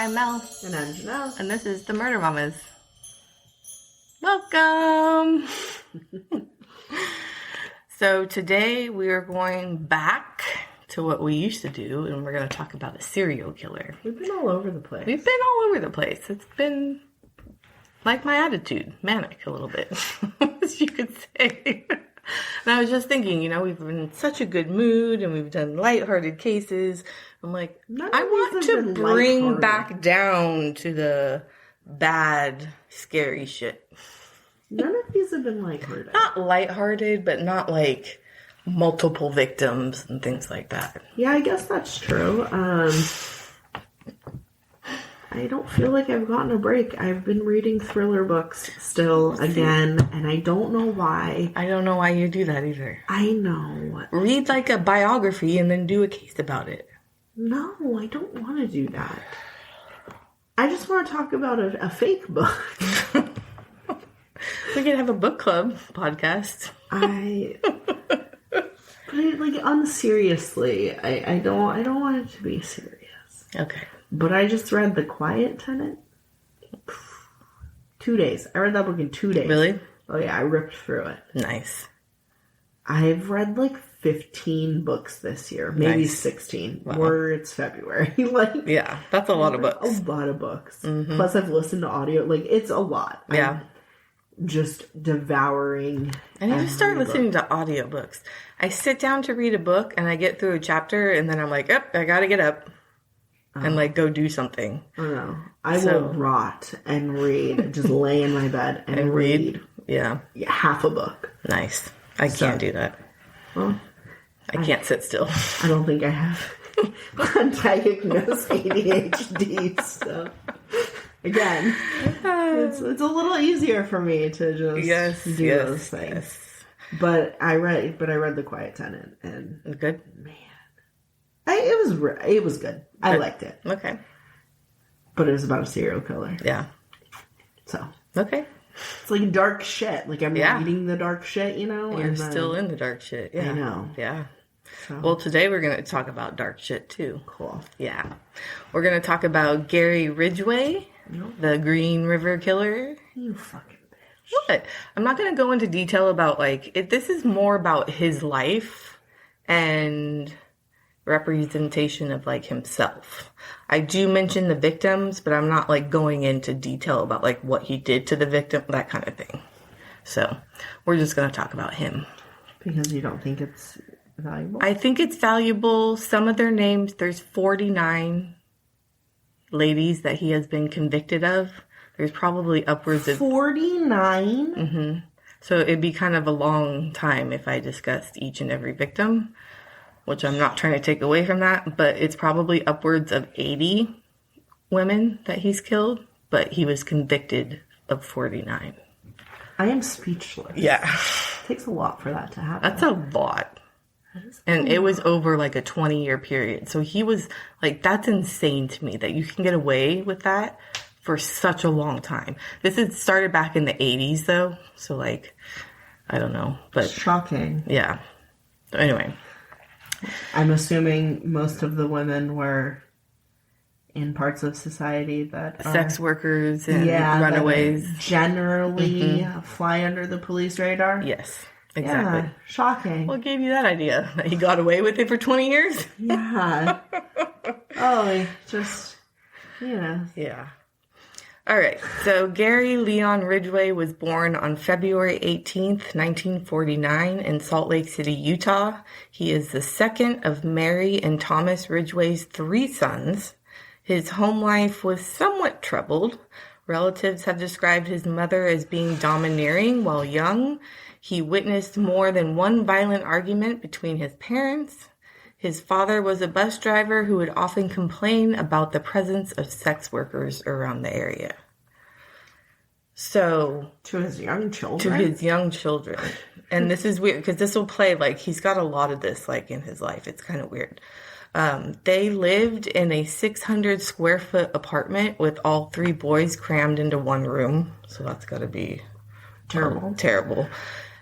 I'm Mel. And I'm Janelle. And this is the Murder Mamas. Welcome! So today we are going back to what we used to do, and we're going to talk about a serial killer. We've been all over the place. We've been all over the place. It's been like my attitude, manic a little bit, as you could say. And I was just thinking, we've been in such a good mood, and we've done lighthearted cases. I'm like, I want to bring back down to the bad, scary shit. None of these have been lighthearted. Not lighthearted, but not like multiple victims and things like that. Yeah, I guess that's true. I don't feel like I've gotten a break. I've been reading thriller books still again, and I don't know why. I don't know why you do that either. I know. Read like a biography and then do a case about it. No, I don't want to do that. I just want to talk about a fake book. We could have a book club podcast. But unseriously, I don't want it to be serious. Okay. But I just read The Quiet Tenant. 2 days. I read that book in 2 days. Really? Oh yeah, I ripped through it. Nice. I've read like 15 books this year. Maybe 16. Wow. Or it's February. Yeah, that's a lot of books. A lot of books. Mm-hmm. Plus I've listened to audio. It's a lot. Yeah. I'm just devouring. I need to start listening to audiobooks. I sit down to read a book and I get through a chapter and then I'm like, I gotta get up. And go do something. I don't know. I will rot and read. Just lay in my bed and read. Yeah. Half a book. Nice. I can't do that. Well, I can't sit still. I don't think I have undiagnosed ADHD. So again, it's a little easier for me to just do those things. Yes. But I read The Quiet Tenant, and good. Man. It was good. I liked it. Okay. But it was about a serial killer. Yeah. So. Okay. It's like dark shit. I'm reading the dark shit, You're still in the dark shit. Yeah. I know. Yeah. So. Well, today we're going to talk about dark shit too. Cool. Yeah. We're going to talk about Gary Ridgway, the Green River Killer. You fucking bitch. What? I'm not going to go into detail about this is more about his life and representation of himself. I do mention the victims, but I'm not going into detail about what he did to the victim, that kind of thing. So we're just going to talk about him. Because you don't think it's valuable? I think it's valuable. Some of their names, there's 49 ladies that he has been convicted of. There's probably upwards of 49? Mm-hmm. So it'd be kind of a long time if I discussed each and every victim, which I'm not trying to take away from that, but it's probably upwards of 80 women that he's killed, but he was convicted of 49. I am speechless. Yeah. It takes a lot for that to happen. That's a lot. And it was over a 20-year period. So he was that's insane to me that you can get away with that for such a long time. This had started back in the 80s though. So I don't know, but shocking. Yeah. So anyway. I'm assuming most of the women were in parts of society that are sex workers and runaways. Generally fly under the police radar. Yes, exactly. Yeah, shocking. What gave you that idea? That he got away with it for 20 years? Yeah. Just, Yeah. All right. So Gary Leon Ridgway was born on February 18th, 1949 in Salt Lake City, Utah. He is the second of Mary and Thomas Ridgway's 3 sons. His home life was somewhat troubled. Relatives have described his mother as being domineering while young. He witnessed more than one violent argument between his parents. His father was a bus driver who would often complain about the presence of sex workers around the area. So... To his young children? And this is weird, because this will play, he's got a lot of this, in his life. It's kind of weird. They lived in a 600 square foot apartment with all 3 boys crammed into one room. So that's got to be terrible.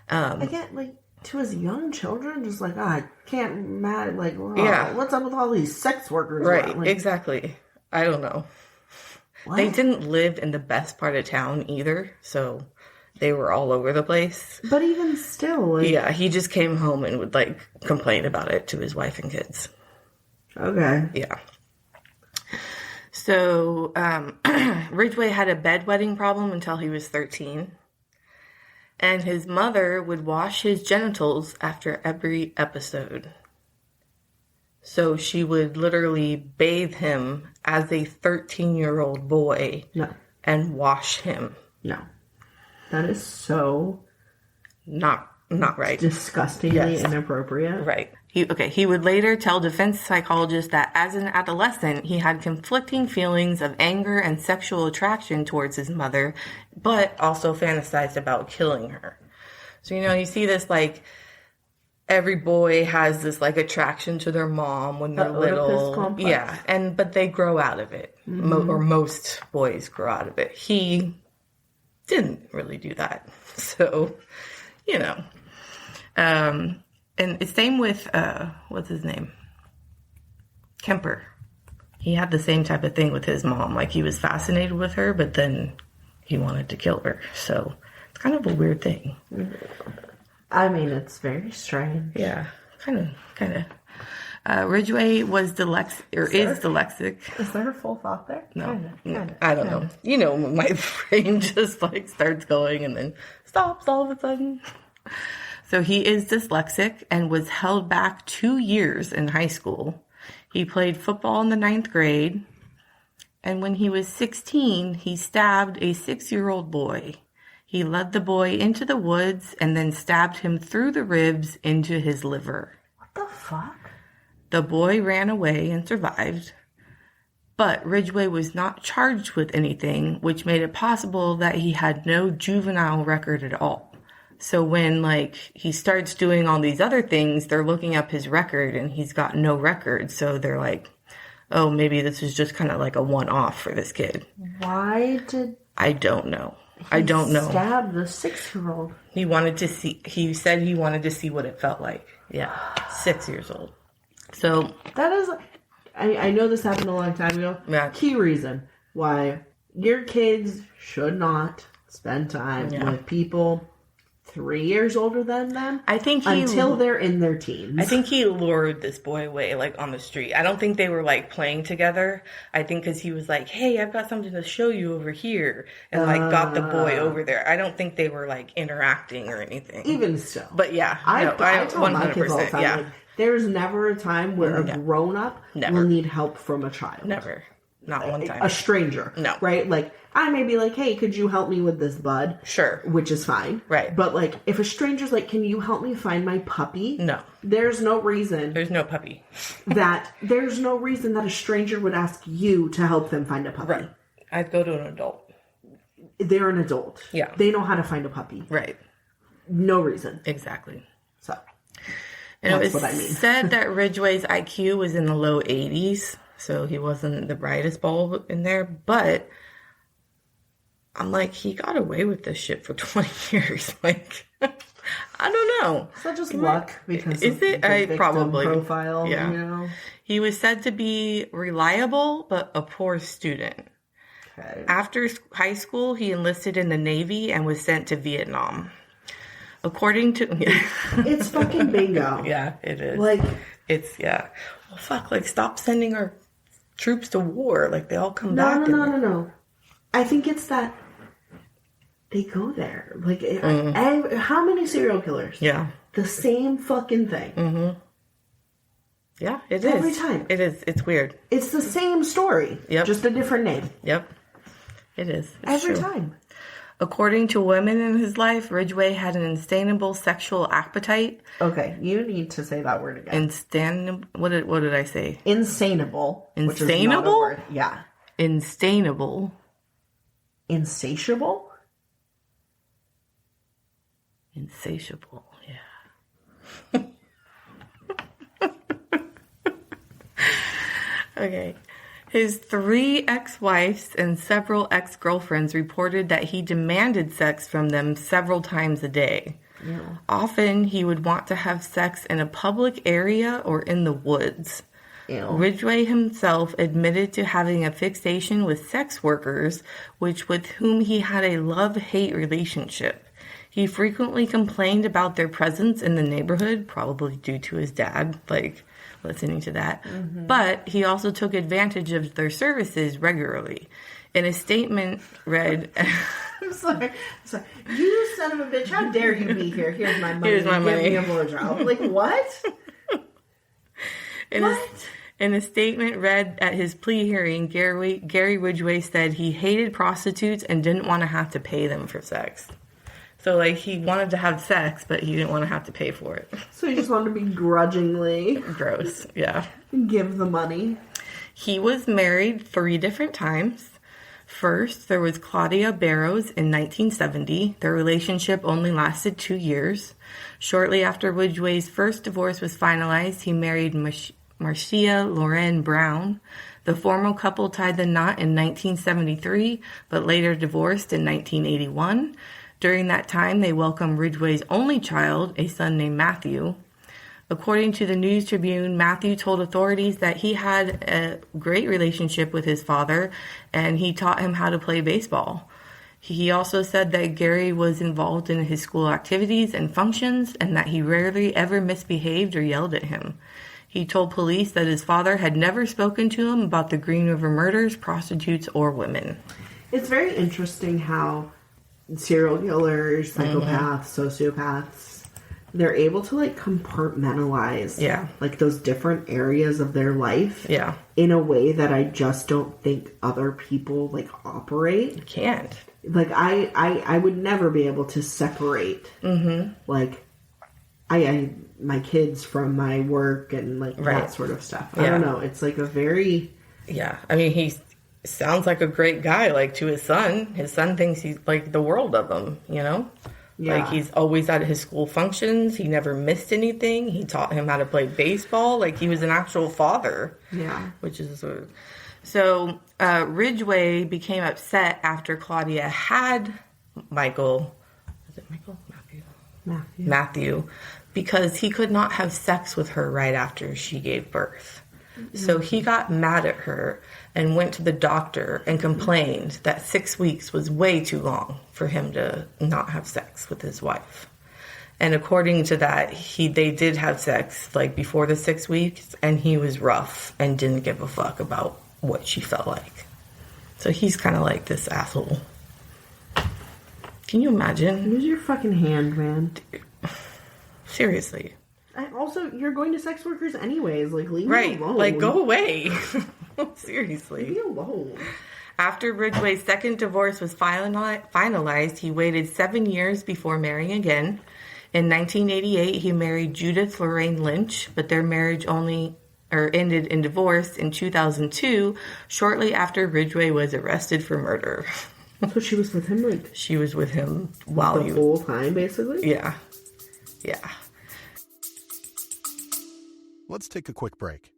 Again, to his young children, just I can't imagine, what's up with all these sex workers? Right, exactly. I don't know. What? They didn't live in the best part of town either, so they were all over the place. But even still, like... Yeah, he just came home and would, like, complain about it to his wife and kids. Okay. Yeah. So, Ridgway had a bedwetting problem until he was 13. And his mother would wash his genitals after every episode. So she would literally bathe him as a 13-year-old boy. No. And wash him. No. That is so... Not right. Disgustingly inappropriate. Right. He would later tell defense psychologists that as an adolescent, he had conflicting feelings of anger and sexual attraction towards his mother, but also fantasized about killing her. So, you see this, like, every boy has this, like, attraction to their mom when they're little. Complex. Yeah, but they grow out of it. Or most boys grow out of it. He didn't really do that. So, and it's same with, what's his name? Kemper. He had the same type of thing with his mom. Like, he was fascinated with her, but then he wanted to kill her. So, it's kind of a weird thing. I mean, it's very strange. Yeah, kind of. Ridgway was dyslexic, is dyslexic. Is there a full thought there? No, I don't know. My brain just, like, starts going and then stops all of a sudden. So he is dyslexic and was held back 2 years in high school. He played football in the 9th grade. And when he was 16, he stabbed a 6-year-old boy. He led the boy into the woods and then stabbed him through the ribs into his liver. What the fuck? The boy ran away and survived. But Ridgway was not charged with anything, which made it possible that he had no juvenile record at all. So when, like, he starts doing all these other things, they're looking up his record and he's got no record. So they're like, oh, maybe this is just kind of like a one-off for this kid. Why did... I don't know. I don't know. Stab the 6-year-old. He said he wanted to see what it felt like. Yeah. 6 years old. So. That is, I know this happened a long time ago. Yeah. Key reason why your kids should not spend time with people 3 years older than them. I think until they're in their teens. I think he lured this boy away, like, on the street. I don't think they were, like, playing together. I think because he was like, hey, I've got something to show you over here. And, like, got the boy over there. I don't think they were, like, interacting or anything. Even still. But, yeah. I tell my kids all the time, like, there's never a time where a grown-up will need help from a child. Never. Not one time. A stranger. No. Right? Like, I may be like, hey, could you help me with this, bud? Sure. Which is fine. Right. But, like, if a stranger's like, can you help me find my puppy? No. There's no reason. There's no puppy. There's no reason that a stranger would ask you to help them find a puppy. Right. I'd go to an adult. They're an adult. Yeah. They know how to find a puppy. Right. No reason. Exactly. So. And it was said that Ridgway's IQ was in the low 80s. So he wasn't the brightest bulb in there, but I'm like, he got away with this shit for 20 years. Like, I don't know. Is that just luck? Because is it? I probably profile. Yeah. You know? He was said to be reliable, but a poor student. Okay. After high school, he enlisted in the Navy and was sent to Vietnam. According to... It's fucking bingo. Yeah, it is. Like... It's, yeah. Well, fuck, like, stop sending our troops to war. Like, they all come back. No. I think it's that they go there. Like, how many serial killers? Yeah. The same fucking thing. Mm-hmm. Yeah, it is. Every time. It is. It's weird. It's the same story. Yep. Just a different name. Yep. It is. It's Every true. time. According to women in his life, Ridgway had an insatiable sexual appetite. Okay, you need to say that word again. What did I say? Insanable. Insanable? Yeah. Instainable. Insatiable? Insatiable, yeah. Okay. His 3 ex-wives and several ex-girlfriends reported that he demanded sex from them several times a day. Often, he would want to have sex in a public area or in the woods. Ew. Ridgway himself admitted to having a fixation with sex workers, with whom he had a love-hate relationship. He frequently complained about their presence in the neighborhood, probably due to his dad, listening to that. Mm-hmm. But he also took advantage of their services regularly. In a statement read... I'm sorry. You son of a bitch, how dare you be here? Here's my money. Give me a blowjob. Like, what? In a statement read at his plea hearing, Gary Ridgway said he hated prostitutes and didn't want to have to pay them for sex. So, he wanted to have sex, but he didn't want to have to pay for it. So he just wanted to be grudgingly... Gross, yeah. Give the money. He was married 3 different times. First, there was Claudia Barrows in 1970. Their relationship only lasted 2 years. Shortly after Ridgway's first divorce was finalized, he married Marcia Lauren Brown. The former couple tied the knot in 1973, but later divorced in 1981. During that time, they welcomed Ridgway's only child, a son named Matthew. According to the News Tribune, Matthew told authorities that he had a great relationship with his father, and he taught him how to play baseball. He also said that Gary was involved in his school activities and functions, and that he rarely ever misbehaved or yelled at him. He told police that his father had never spoken to him about the Green River murders, prostitutes, or women. It's very interesting how serial killers, psychopaths, sociopaths, they're able to compartmentalize those different areas of their life in a way that I just don't think other people operate. You can't. I would never be able to separate my kids from my work and that sort of stuff. I don't know. It's a very... Yeah. I mean, he sounds like a great guy, to his son. His son thinks he's the world of him, Yeah. He's always at his school functions. He never missed anything. He taught him how to play baseball. He was an actual father. Yeah. Which is... So, Ridgway became upset after Claudia had Michael... Is it Michael? Matthew. Because he could not have sex with her right after she gave birth. Mm-hmm. So he got mad at her and went to the doctor and complained that 6 weeks was way too long for him to not have sex with his wife. And according to that, they did have sex before the 6 weeks, and he was rough and didn't give a fuck about what she felt like. So he's kind of like this asshole. Can you imagine? Use your fucking hand, man. Seriously. Also, you're going to sex workers anyways. Leave me alone. Go away. Seriously. Leave me alone. After Ridgway's second divorce was finalized, he waited 7 years before marrying again. In 1988, he married Judith Lorraine Lynch, but their marriage ended in divorce in 2002, shortly after Ridgway was arrested for murder. So she was with him, She was with him while the whole time, basically? Yeah. Yeah. Let's take a quick break.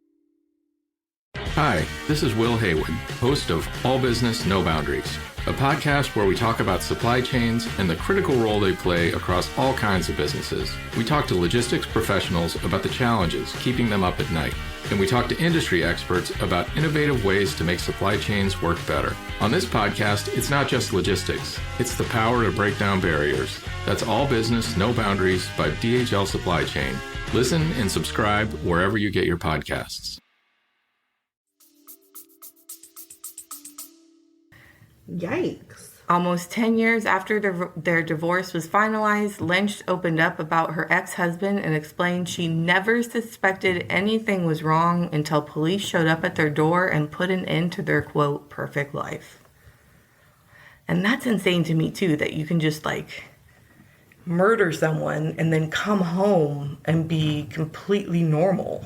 Hi, this is Will Haywood, host of All Business, No Boundaries, a podcast where we talk about supply chains and the critical role they play across all kinds of businesses. We talk to logistics professionals about the challenges keeping them up at night, and we talk to industry experts about innovative ways to make supply chains work better. On this podcast, it's not just logistics, it's the power to break down barriers. That's All Business, No Boundaries by DHL Supply Chain. Listen and subscribe wherever you get your podcasts. Yikes. Almost 10 years after their divorce was finalized, Lynch opened up about her ex-husband and explained she never suspected anything was wrong until police showed up at their door and put an end to their, quote, perfect life. And that's insane to me, too, that you can just, murder someone and then come home and be completely normal.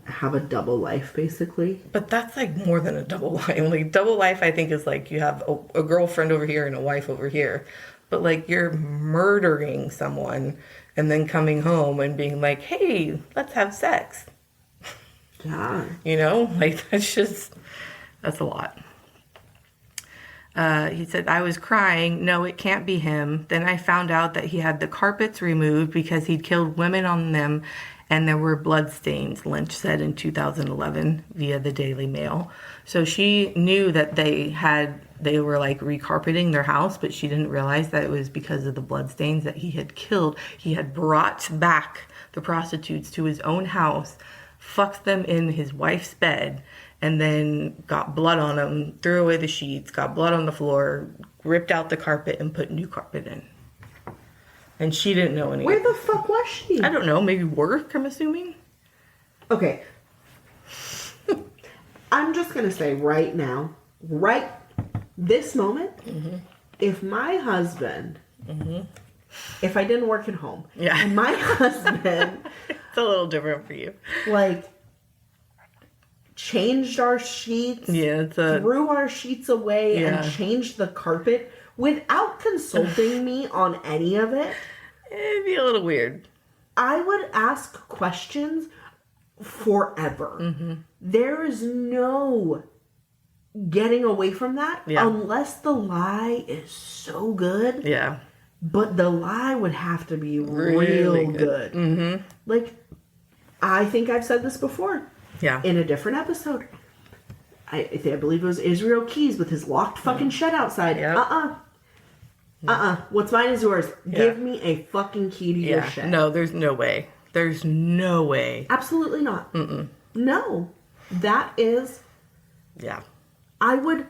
Have a double life, basically. But that's more than a double life. Double life, I think, is you have a girlfriend over here and a wife over here. But you're murdering someone and then coming home and being hey, let's have sex. Yeah. That's a lot. He said, I was crying. No, it can't be him. Then I found out that he had the carpets removed because he'd killed women on them and there were blood stains, Lynch said in 2011 via the Daily Mail. So she knew that they were like recarpeting their house, but she didn't realize that it was because of the blood stains that he had killed. He had brought back the prostitutes to his own house, fucked them in his wife's bed, and then got blood on them, threw away the sheets, got blood on the floor, ripped out the carpet, and put new carpet in. And she didn't know anything. Where the fuck was she? I don't know. Maybe work, I'm assuming. Okay. I'm just going to say right now, right this moment, if my husband, if I didn't work at home, and my husband... It's a little different for you. Like, changed our sheets, threw our sheets away, and changed the carpet without consulting me on any of it. It'd be a little weird. I would ask questions forever. There is no getting away from that unless the lie is so good. Yeah. But the lie would have to be real good. Like, I think I've said this before. Yeah. In a different episode. I believe it was Israel Keys with his locked fucking shed outside. Yep. What's mine is yours. Give me a fucking key to your shed. No, there's no way. There's no way. Absolutely not. No. That is... Yeah. I would...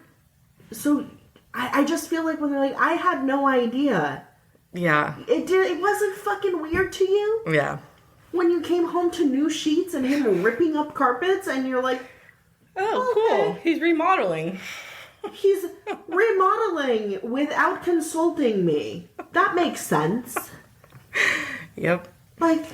So, I just feel like when they're like, I had no idea. Yeah. It wasn't fucking weird to you? Yeah. When you came home to new sheets and him ripping up carpets and you're like... Oh, okay. Cool. He's remodeling. He's remodeling without consulting me. That makes sense. Yep. Like...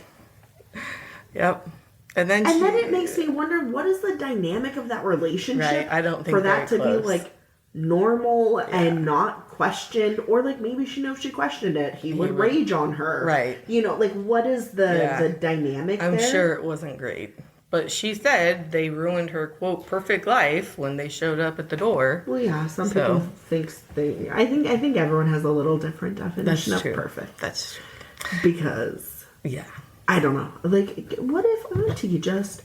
Yep. And then it makes me wonder, what is the dynamic of that relationship? Right, I don't think for that to close. Be like normal and not questioned, or like maybe she knows she questioned it. He would rage on her. Right. You know, like what is the dynamic I'm there? sure it wasn't great. But she said they ruined her, quote, perfect life when they showed up at the door. Well, yeah, some people think I think everyone has a little different definition of perfect. That's true. Because... Yeah. I don't know. Like, what if Auntie just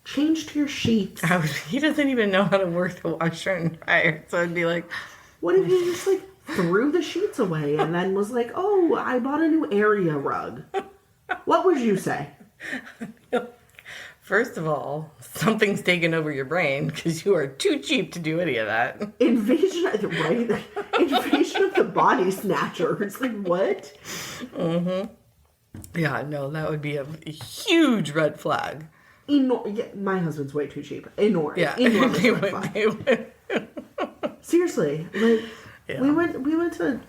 changed your sheets? He doesn't even know how to work the washer and dryer, so I'd be like... What if he just, like, threw the sheets away and then was like, oh, I bought a new area rug? What would you say? First of all, something's taken over your brain because you are too cheap to do any of that. Invasion of the Body Snatcher. It's like, what? Yeah, no, that would be a huge red flag. My husband's way too cheap. Enormous red flag. Seriously, like we went to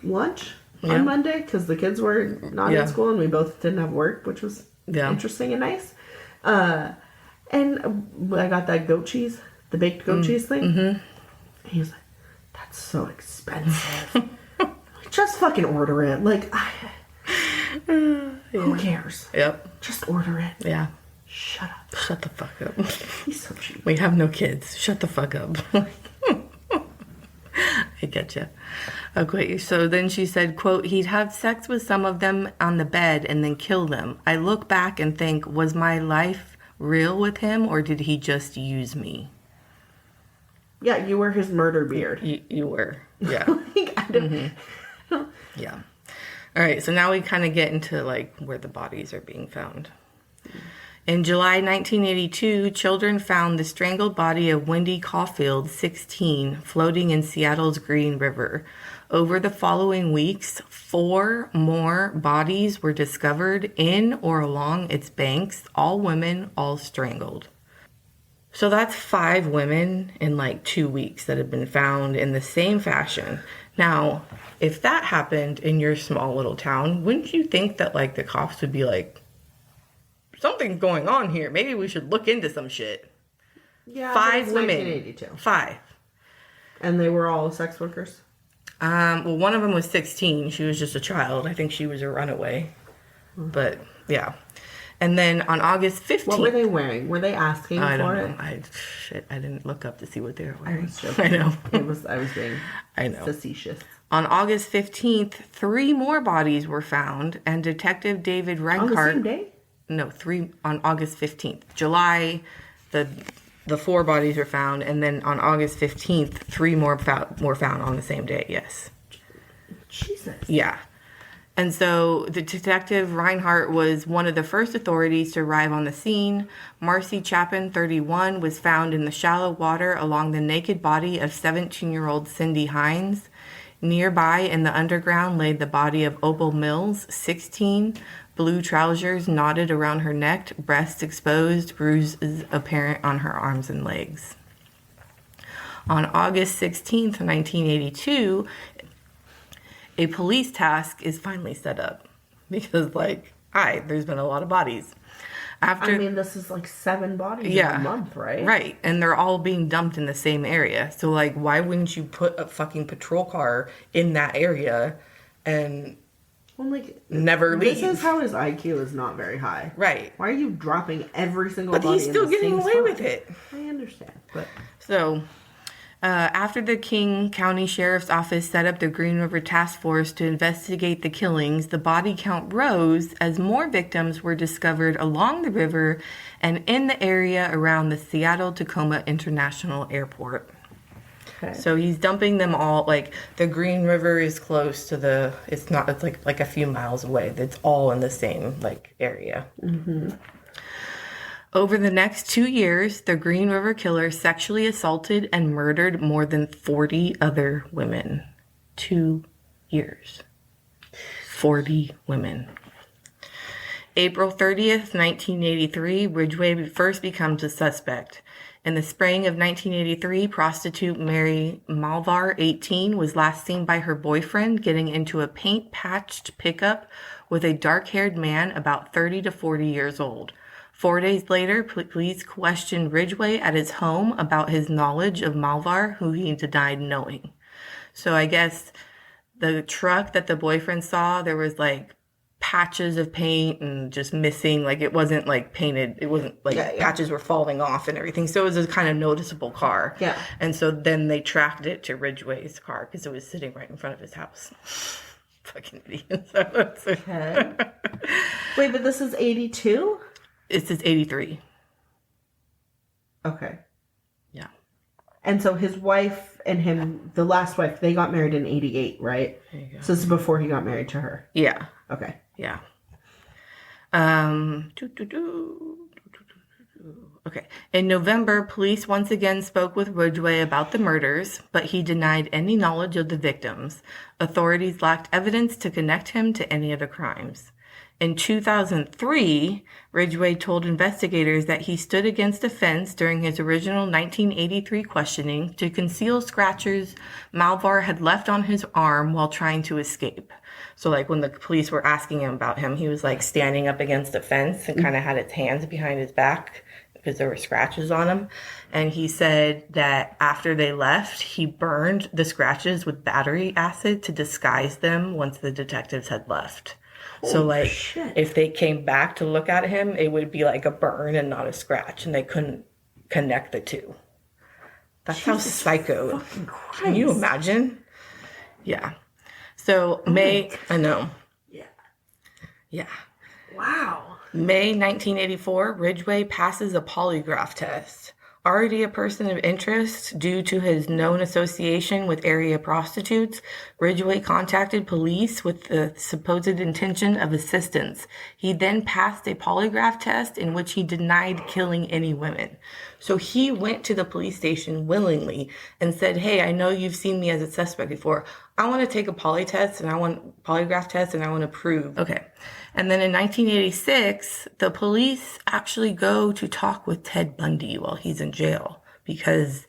lunch on Monday because the kids were not in school and we both didn't have work, which was interesting and nice. And I got that goat cheese, the baked goat cheese thing. And he was like, "That's so expensive." Just fucking order it. Like, who cares? Yep. Just order it. Yeah. Shut up. Shut the fuck up. He's so cheap. We have no kids. Shut the fuck up. I get you. Okay, so then she said, quote, he'd have sex with some of them on the bed and then kill them. I look back and think, was my life real with him or did he just use me? Yeah, you were his murder beard. You were. Yeah. Yeah. All right, so now we kind of get into like where the bodies are being found. In July 1982, children found the strangled body of Wendy Caulfield, 16, floating in Seattle's Green River. Over the following weeks, 4 more bodies were discovered in or along its banks, all women, all strangled. So that's 5 women in like 2 weeks that have been found in the same fashion. Now, if that happened in your small little town, wouldn't you think that like the cops would be like, something's going on here. Maybe we should look into some shit. Yeah, 5 women. 1982. 5. And they were all sex workers? Well, one of them was 16. She was just a child. I think she was a runaway. But, yeah. And then on August 15th... What were they wearing? Were they asking I for don't it? know. I didn't look up to see what they were wearing. I was joking. I know. I was being facetious. On August 15th, 3 more bodies were found, and Detective David Reinhardt... On the same day? No, 3 on August 15th. July, the 4 bodies were found, and then on August 15th, 3 more were found on the same day, yes. Jesus. Yeah. And so the Detective Reinhardt was one of the first authorities to arrive on the scene. Marcy Chapin, 31, was found in the shallow water along the naked body of 17-year-old Cindy Hines. Nearby in the underground lay the body of Opal Mills, 16, blue trousers knotted around her neck, breasts exposed, bruises apparent on her arms and legs. On August 16th, 1982, a police task is finally set up because, there's been a lot of bodies. This is 7 bodies in a month, right? Right, and they're all being dumped in the same area. So, why wouldn't you put a fucking patrol car in that area and never leave? This is how his IQ is not very high. Right. Why are you dropping every single body But he's still getting away with it. I understand, but... So... after the King County Sheriff's Office set up the Green River Task Force to investigate the killings, the body count rose as more victims were discovered along the river and in the area around the Seattle-Tacoma International Airport. Okay. So he's dumping them all, the Green River is close to it's a few miles away. It's all in the same, area. Mm-hmm. Over the next 2 years, the Green River Killer sexually assaulted and murdered more than 40 other women. 2 years. 40 women. April 30th, 1983, Ridgway first becomes a suspect. In the spring of 1983, prostitute Mary Malvar, 18, was last seen by her boyfriend getting into a paint-patched pickup with a dark-haired man about 30 to 40 years old. 4 days later, police questioned Ridgway at his home about his knowledge of Malvar, who he denied knowing. So I guess the truck that the boyfriend saw, there was patches of paint and just missing. It wasn't painted. It wasn't patches were falling off and everything. So it was a kind of noticeable car. Yeah. And so then they tracked it to Ridgway's car because it was sitting right in front of his house. Fucking idiot. Okay. Wait, but this is 82? It says 83. Okay. Yeah. And so his wife and him, the last wife, they got married in 88, right? There you go. So this is before he got married to her. Yeah. Okay. Yeah. Okay. In November, police once again spoke with Ridgway about the murders, but he denied any knowledge of the victims. Authorities lacked evidence to connect him to any of the crimes. In 2003, Ridgway told investigators that he stood against a fence during his original 1983 questioning to conceal scratches Malvar had left on his arm while trying to escape. So, when the police were asking him about him, he was, standing up against a fence and kind of had his hands behind his back because there were scratches on him. And he said that after they left, he burned the scratches with battery acid to disguise them once the detectives had left. So, shit. If they came back to look at him, it would be a burn and not a scratch, and they couldn't connect the two. That's how psycho. Can you imagine? Yeah. So, I know. Yeah. Yeah. Wow. May 1984, Ridgway passes a polygraph test. Already a person of interest due to his known association with area prostitutes, Ridgway contacted police with the supposed intention of assistance. He then passed a polygraph test in which he denied killing any women. So he went to the police station willingly and said, hey, I know you've seen me as a suspect before. I want to take a polygraph test and I want to prove. Okay. And then in 1986, the police actually go to talk with Ted Bundy while he's in jail because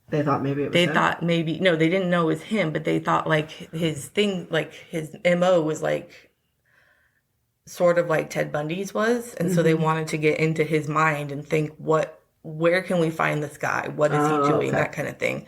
they thought maybe it was him. No, they didn't know it was him, but they thought his thing, his MO was sort of like Ted Bundy's was. And so they wanted to get into his mind and think, where can we find this guy? What is he doing? Okay. That kind of thing.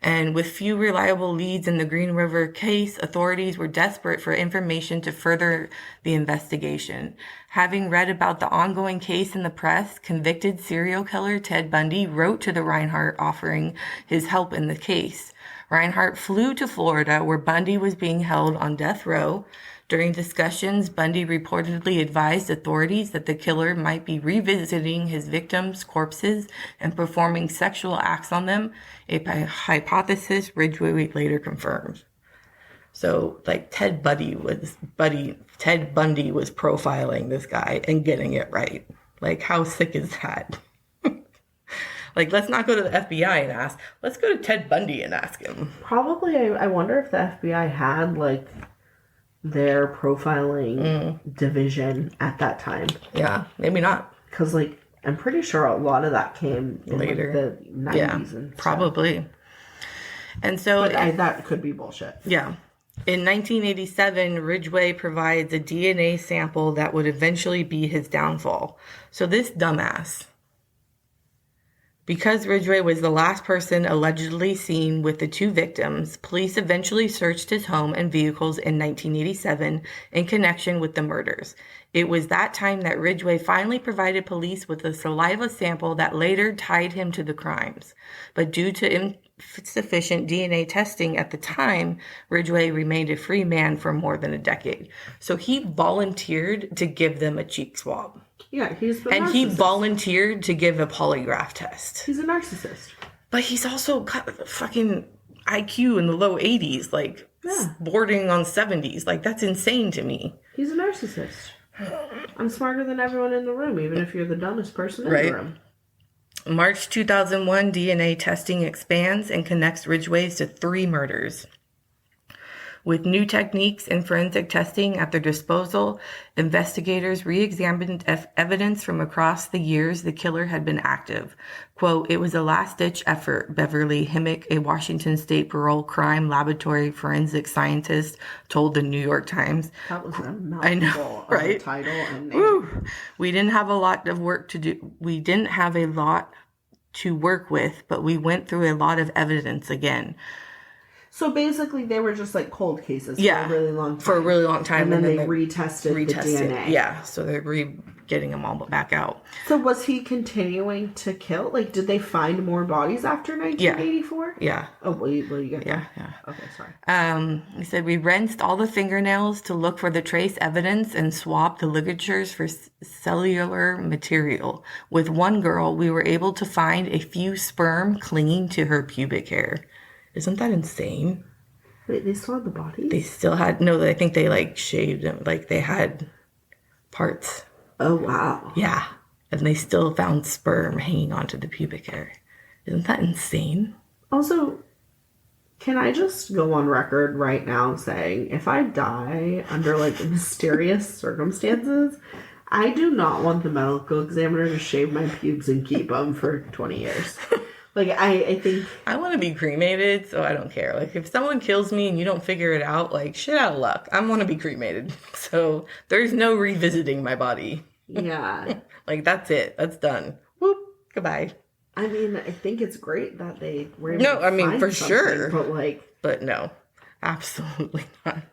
And with few reliable leads in the Green River case, authorities were desperate for information to further the investigation. Having read about the ongoing case in the press, convicted serial killer Ted Bundy wrote to the Reinhardt offering his help in the case. Reinhardt flew to Florida, where Bundy was being held on death row. During discussions, Bundy reportedly advised authorities that the killer might be revisiting his victims' corpses and performing sexual acts on them, a hypothesis Ridgway later confirmed. So, like, Ted Bundy was profiling this guy and getting it right. Like, how sick is that? Like, let's not go to the FBI and ask. Let's go to Ted Bundy and ask him. Probably, I wonder if the FBI had, like, their profiling division at that time. Yeah, maybe not. Because, like, I'm pretty sure a lot of that came in later, like, the 90s. Yeah, and probably. And so... But that could be bullshit. Yeah. In 1987, Ridgway provides a DNA sample that would eventually be his downfall. So this dumbass... Because Ridgway was the last person allegedly seen with the two victims, police eventually searched his home and vehicles in 1987 in connection with the murders. It was that time that Ridgway finally provided police with a saliva sample that later tied him to the crimes. But due to insufficient DNA testing at the time, Ridgway remained a free man for more than a decade. So he volunteered to give them a cheek swab. Yeah, he's the And narcissist. he volunteered to give a polygraph test. He's a narcissist. But he's also got a fucking IQ in the low 80s, like, bordering on 70s. Like, that's insane to me. He's a narcissist. I'm smarter than everyone in the room, even if you're the dumbest person in the room. March 2001, DNA testing expands and connects Ridgway's to 3 murders. With new techniques and forensic testing at their disposal, investigators re-examined evidence from across the years the killer had been active. Quote, "It was a last-ditch effort," Beverly Himmick, a Washington State Parole Crime Laboratory forensic scientist, told the New York Times. That was a mouthful I know, right? Of a title and name. We didn't have a lot of work to do. We didn't have a lot to work with, but we went through a lot of evidence again. So basically, they were just like cold cases for a really long time. For a really long time. And then they retested the DNA. Yeah, so they're getting them all back out. So was he continuing to kill? Like, did they find more bodies after 1984? Yeah. Oh, will you get that? Yeah. Okay, sorry. He said, "We rinsed all the fingernails to look for the trace evidence and swabbed the ligatures for cellular material. With one girl, we were able to find a few sperm clinging to her pubic hair." Isn't that insane? Wait, they saw the body? They still had... No, I think they, like, shaved them. Like, they had parts. Oh, wow. Yeah. And they still found sperm hanging onto the pubic hair. Isn't that insane? Also, can I just go on record right now saying, if I die under, like, mysterious circumstances, I do not want the medical examiner to shave my pubes and keep them for 20 years. Like, I think... I want to be cremated, so I don't care. Like, if someone kills me and you don't figure it out, like, shit out of luck. I want to be cremated. So, there's no revisiting my body. Yeah. Like, that's it. That's done. Whoop. Goodbye. I mean, I think it's great that they were able to find for sure. But, like... But no. Absolutely not.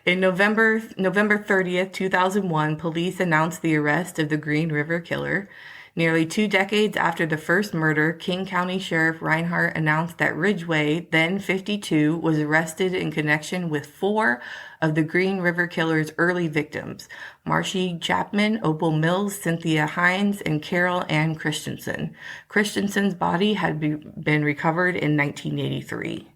In November 30th, 2001, police announced the arrest of the Green River Killer. Nearly 2 decades after the first murder, King County Sheriff Reinhardt announced that Ridgway, then 52, was arrested in connection with 4 of the Green River Killer's early victims: Marcy Chapman, Opal Mills, Cynthia Hines, and Carol Ann Christensen. Christensen's body had been recovered in 1983.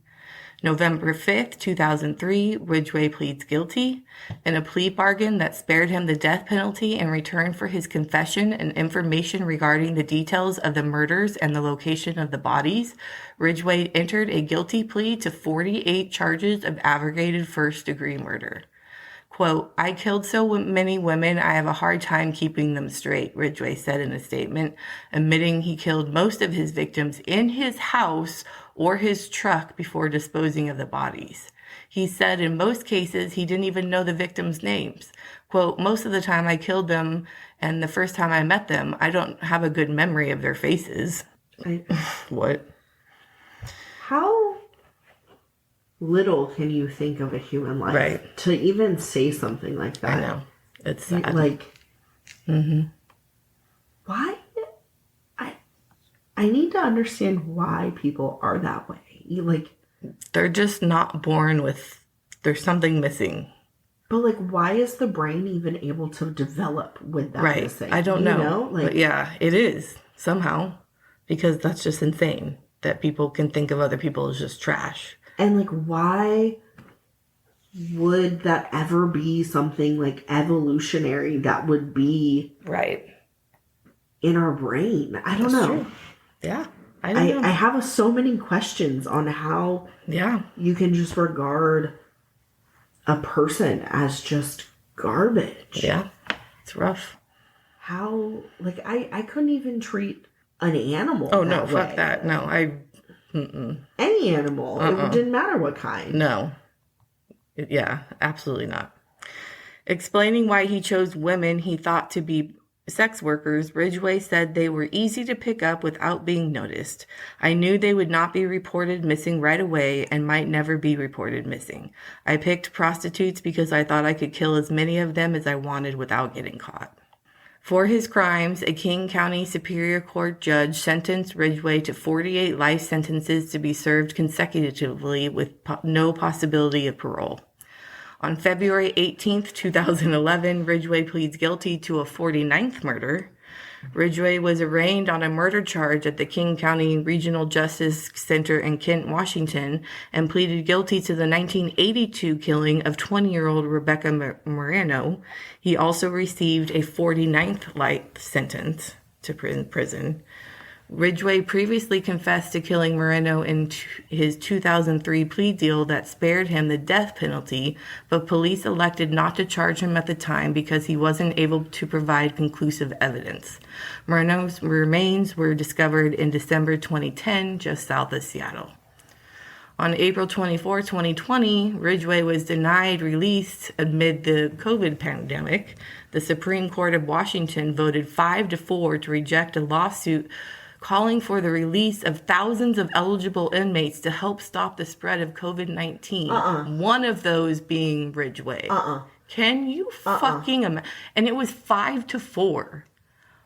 November 5th, 2003, Ridgway pleads guilty. In a plea bargain that spared him the death penalty in return for his confession and information regarding the details of the murders and the location of the bodies, Ridgway entered a guilty plea to 48 charges of aggravated first-degree murder. Quote, "I killed so many women, I have a hard time keeping them straight," Ridgway said in a statement, admitting he killed most of his victims in his house or his truck before disposing of the bodies. He said in most cases he didn't even know the victims' names. Quote, "Most of the time I killed them, and the first time I met them, I don't have a good memory of their faces." What? how little can you think of a human life? Right. To even say something like that. I know. It's sad. Like, why? I need to understand why people are that way. Like, they're just not born with, there's something missing. But, like, why is the brain even able to develop with that missing? I don't know. Like, but yeah, it is somehow, because that's just insane that people can think of other people as just trash. And, like, why would that ever be something, like, evolutionary that would be in our brain? I don't know. True. Yeah. I don't know. I have so many questions on how you can just regard a person as just garbage. Yeah. It's rough. How, like, I couldn't even treat an animal fuck way. that. No, Any animal. It didn't matter what kind. No. Yeah, absolutely not. Explaining why he chose women he thought to be sex workers, Ridgway said they were easy to pick up without being noticed. I knew they would not be reported missing right away and might never be reported missing. I picked prostitutes because I thought I could kill as many of them as I wanted without getting caught. For his crimes, a King County Superior Court judge sentenced Ridgway to 48 life sentences to be served consecutively with no possibility of parole. On February 18th, 2011, Ridgway pleads guilty to a 49th murder. Ridgway was arraigned on a murder charge at the King County Regional Justice Center in Kent, Washington, and pleaded guilty to the 1982 killing of 20-year-old Rebecca Moreno. He also received a 49th life sentence to prison. Ridgway previously confessed to killing Moreno in his 2003 plea deal that spared him the death penalty, but police elected not to charge him at the time because he wasn't able to provide conclusive evidence. Moreno's remains were discovered in December 2010, just south of Seattle. On April 24, 2020, Ridgway was denied release amid the COVID pandemic. The Supreme Court of Washington voted 5-4 to reject a lawsuit calling for the release of thousands of eligible inmates to help stop the spread of COVID-19. One of those being Ridgway. Can you fucking imagine? And it was 5-4.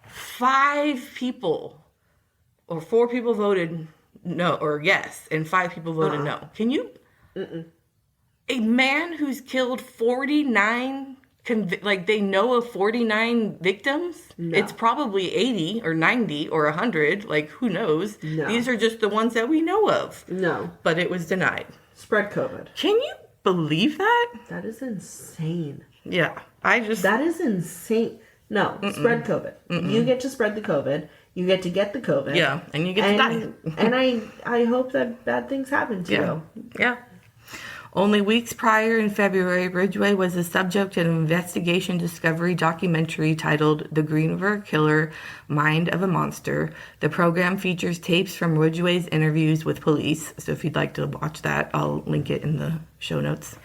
5 people, or 4 people voted no, or yes, and 5 people voted no. Can you? A man who's killed 49 they know of 49 victims? No. It's probably 80 or 90 or 100. Like, who knows? No. These are just the ones that we know of. No. But it was denied. Spread COVID. Can you believe that? That is insane. Yeah. That is insane. No. Spread COVID. You get to spread the COVID. You get to get the COVID. Yeah. And you get to die. And I hope that bad things happen to you. Yeah. Only weeks prior, in February, Ridgway was the subject of an investigation discovery documentary titled The Green River Killer, Mind of a Monster. The program features tapes from Ridgway's interviews with police. So if you'd like to watch that, I'll link it in the show notes.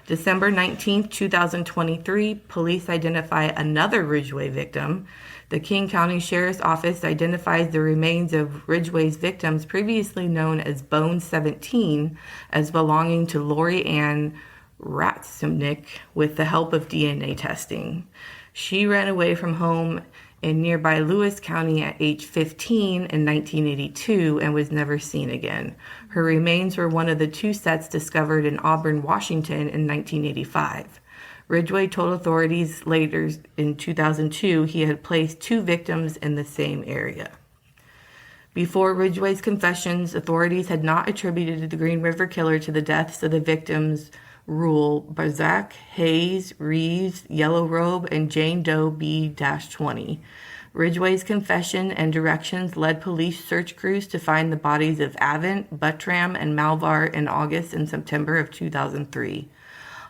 December 19th, 2023, police identify another Ridgway victim. The King County Sheriff's Office identifies the remains of Ridgway's victims, previously known as Bone 17, as belonging to Lori Ann Ratsumnik with the help of DNA testing. She ran away from home in nearby Lewis County at age 15 in 1982 and was never seen again. Her remains were one of the 2 sets discovered in Auburn, Washington in 1985. Ridgway told authorities later in 2002 he had placed 2 victims in the same area. Before Ridgway's confessions, authorities had not attributed the Green River Killer to the deaths of the victims Rule Barzak, Hayes, Reeves, Yellow Robe, and Jane Doe B-20. Ridgway's confession and directions led police search crews to find the bodies of Avant, Buttram, and Malvar in August and September of 2003.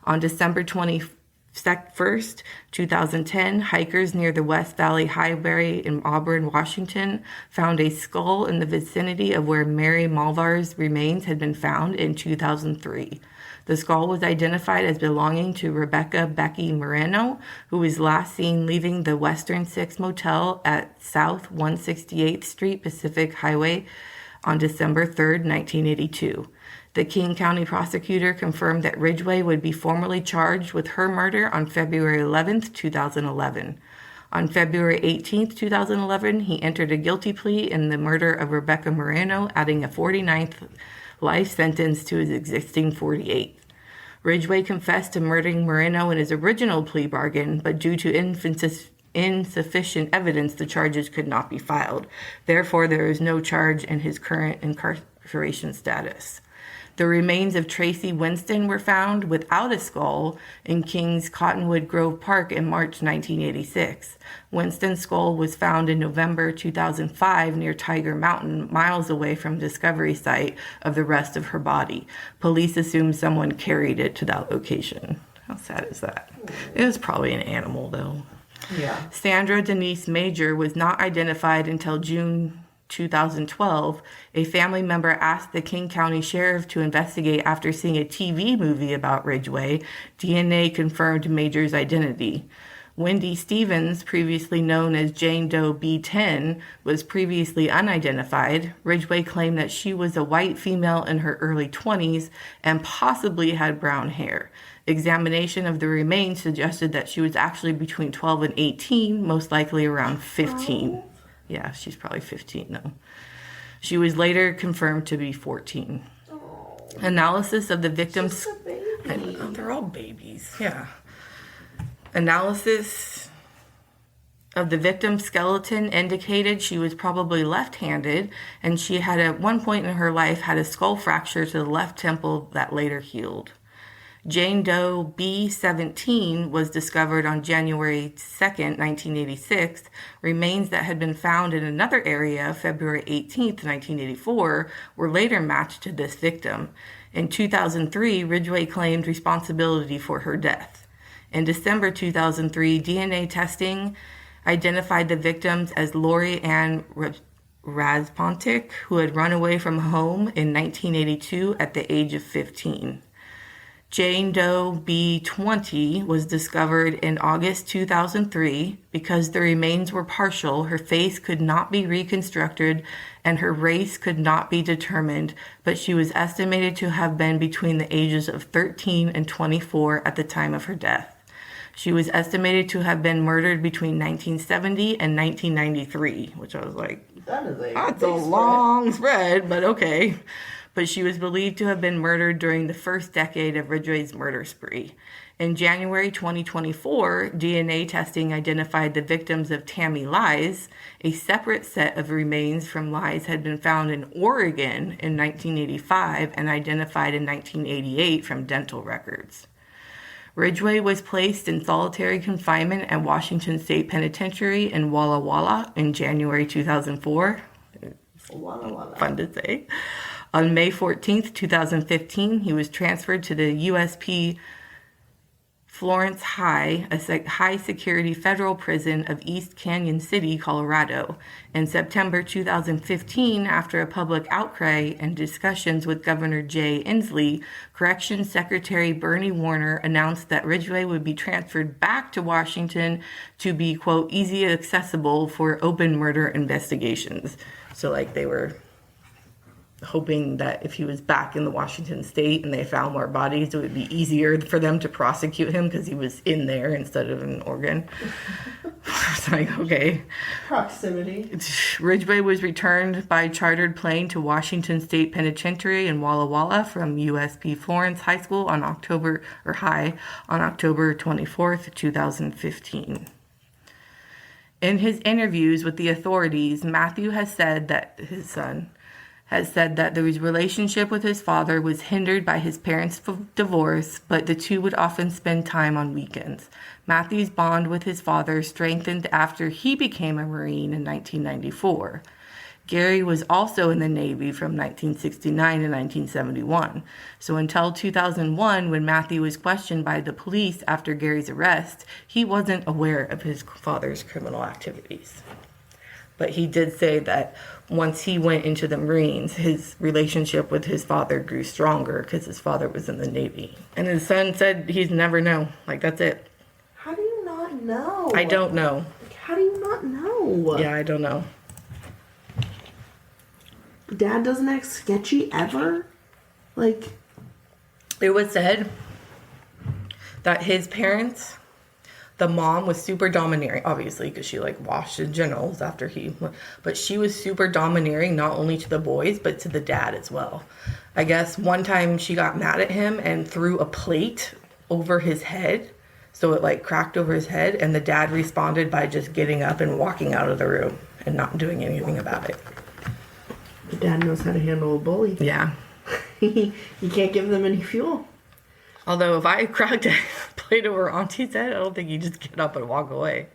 On December 21st, 2010, hikers near the West Valley Highway in Auburn, Washington, found a skull in the vicinity of where Mary Malvar's remains had been found in 2003. The skull was identified as belonging to Rebecca Becky Moreno, who was last seen leaving the Western Six Motel at South 168th Street Pacific Highway on December 3rd, 1982. The King County prosecutor confirmed that Ridgway would be formally charged with her murder on February 11th, 2011. On February 18th, 2011, he entered a guilty plea in the murder of Rebecca Moreno, adding a 49th life sentence to his existing 48th. Ridgway confessed to murdering Moreno in his original plea bargain, but due to insufficient evidence, the charges could not be filed. Therefore, there is no charge in his current incarceration status. The remains of Tracy Winston were found without a skull in King's Cottonwood Grove Park in March 1986. Winston's skull was found in November 2005 near Tiger Mountain, miles away from the discovery site of the rest of her body. Police assume someone carried it to that location. How sad is that? It was probably an animal, though. Yeah. Sandra Denise Major was not identified until June 2012. A family member asked the King County Sheriff to investigate after seeing a TV movie about Ridgway. DNA confirmed Major's identity. Wendy Stevens, previously known as Jane Doe B10, was previously unidentified. Ridgway claimed that she was a white female in her early 20s and possibly had brown hair. Examination of the remains suggested that she was actually between 12 and 18, most likely around 15. Yeah, she's probably 15 though. She was later confirmed to be 14. Oh, Analysis of the victims. I know, they're all babies. Yeah. Analysis of the victim's skeleton indicated she was probably left-handed, and she had at one point in her life had a skull fracture to the left temple that later healed. Jane Doe B17 was discovered on January 2nd, 1986. Remains that had been found in another area, February 18th, 1984, were later matched to this victim. In 2003, Ridgway claimed responsibility for her death. In December 2003, DNA testing identified the victims as Lori Ann Razpontik, who had run away from home in 1982 at the age of 15. Jane Doe B20 was discovered in August 2003. Because the remains were partial, her face could not be reconstructed and her race could not be determined, but she was estimated to have been between the ages of 13 and 24 at the time of her death. She was estimated to have been murdered between 1970 and 1993, which I was like, that's a long spread, but okay. But she was believed to have been murdered during the first decade of Ridgway's murder spree. In January 2024, DNA testing identified the victims of Tammy Lies. A separate set of remains from Lies had been found in Oregon in 1985 and identified in 1988 from dental records. Ridgway was placed in solitary confinement at Washington State Penitentiary in Walla Walla in January 2004. Walla Walla. Fun to say. On May 14th, 2015, he was transferred to the USP Florence High, a high-security federal prison of East Canyon City, Colorado. In September 2015, after a public outcry and discussions with Governor Jay Inslee, Corrections Secretary Bernie Warner announced that Ridgway would be transferred back to Washington to be, quote, easy accessible for open murder investigations. So, like, they were hoping that if he was back in the Washington state and they found more bodies, it would be easier for them to prosecute him because he was in there instead of in Oregon. It's like, okay. Proximity. Ridgway was returned by chartered plane to Washington State Penitentiary in Walla Walla from USP Florence High School on October 24th, 2015. In his interviews with the authorities, Matthew has said that his son has said that his relationship with his father was hindered by his parents' divorce, but the two would often spend time on weekends. Matthew's bond with his father strengthened after he became a Marine in 1994. Gary was also in the Navy from 1969 to 1971. So until 2001, when Matthew was questioned by the police after Gary's arrest, he wasn't aware of his father's criminal activities. But he did say that once he went into the Marines, his relationship with his father grew stronger because his father was in the Navy. And his son said he'd never know. Like, that's it. How do you not know? I don't know. How do you not know? Yeah, I don't know. Dad doesn't act sketchy ever? Like... It was said that his parents, the mom was super domineering, obviously, because she, like, washed his genitals after he... But she was super domineering, not only to the boys, but to the dad as well. I guess one time she got mad at him and threw a plate over his head, so it, like, cracked over his head, and the dad responded by just getting up and walking out of the room and not doing anything about it. The dad knows how to handle a bully. Yeah. You can't give them any fuel. Although if I cracked a plate over Auntie's head, I don't think you just get up and walk away.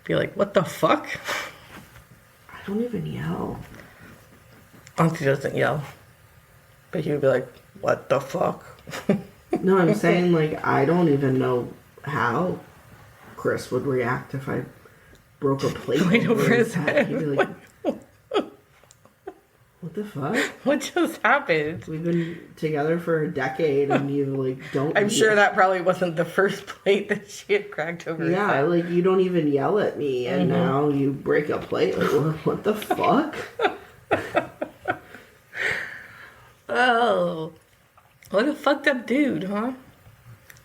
Be like, what the fuck? I don't even yell. Auntie doesn't yell. But he would be like, what the fuck? No, I'm saying, like, I don't even know how Chris would react if I broke a plate over his head. He'd be like... What the fuck? What just happened? We've been together for a decade and you, like, don't... I'm sure that probably wasn't the first plate that she had cracked over his head. Yeah, like, you don't even yell at me and now you break a plate. Like, what the fuck? Oh. What a fucked up dude, huh?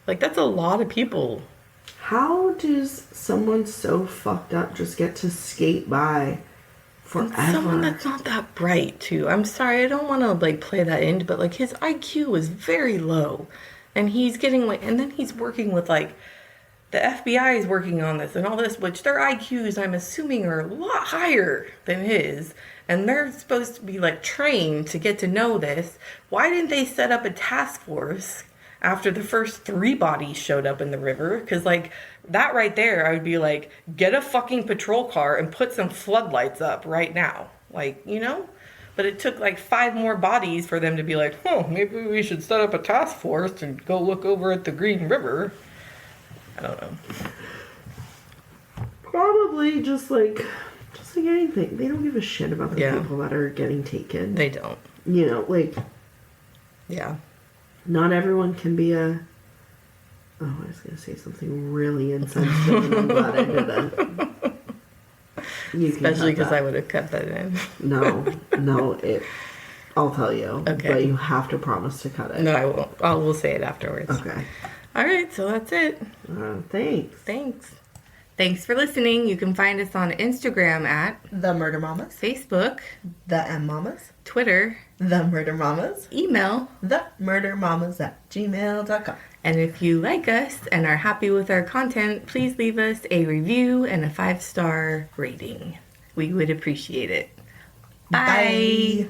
Like, that's a lot of people. How does someone so fucked up just get to skate by forever? And someone that's not that bright, too. I'm sorry, I don't want to, like, play that in, but, like, his IQ is very low. And he's getting, like, and then he's working with, like, the FBI is working on this and all this, which their IQs, I'm assuming, are a lot higher than his. And they're supposed to be, like, trained to get to know this. Why didn't they set up a task force after the first 3 bodies showed up in the river? Because, like, that right there, I would be like, get a fucking patrol car and put some floodlights up right now. Like, you know? But it took, like, 5 more bodies for them to be like, oh, maybe we should set up a task force and go look over at the Green River. I don't know. Probably just like anything. They don't give a shit about the people that are getting taken. They don't. You know, like... Yeah. Not everyone can be a... Oh, I was going to say something really insensitive and I'm glad I didn't. Especially because I would have cut that in. No, I'll tell you. Okay. But you have to promise to cut it. No, I won't. We'll say it afterwards. Okay. All right, so that's it. Thanks. Thanks for listening. You can find us on Instagram at The Murder Mamas, Facebook, The M Mamas, Twitter, The Murder Mamas, email, themurdermamas@gmail.com. And if you like us and are happy with our content, please leave us a review and a 5-star rating. We would appreciate it. Bye.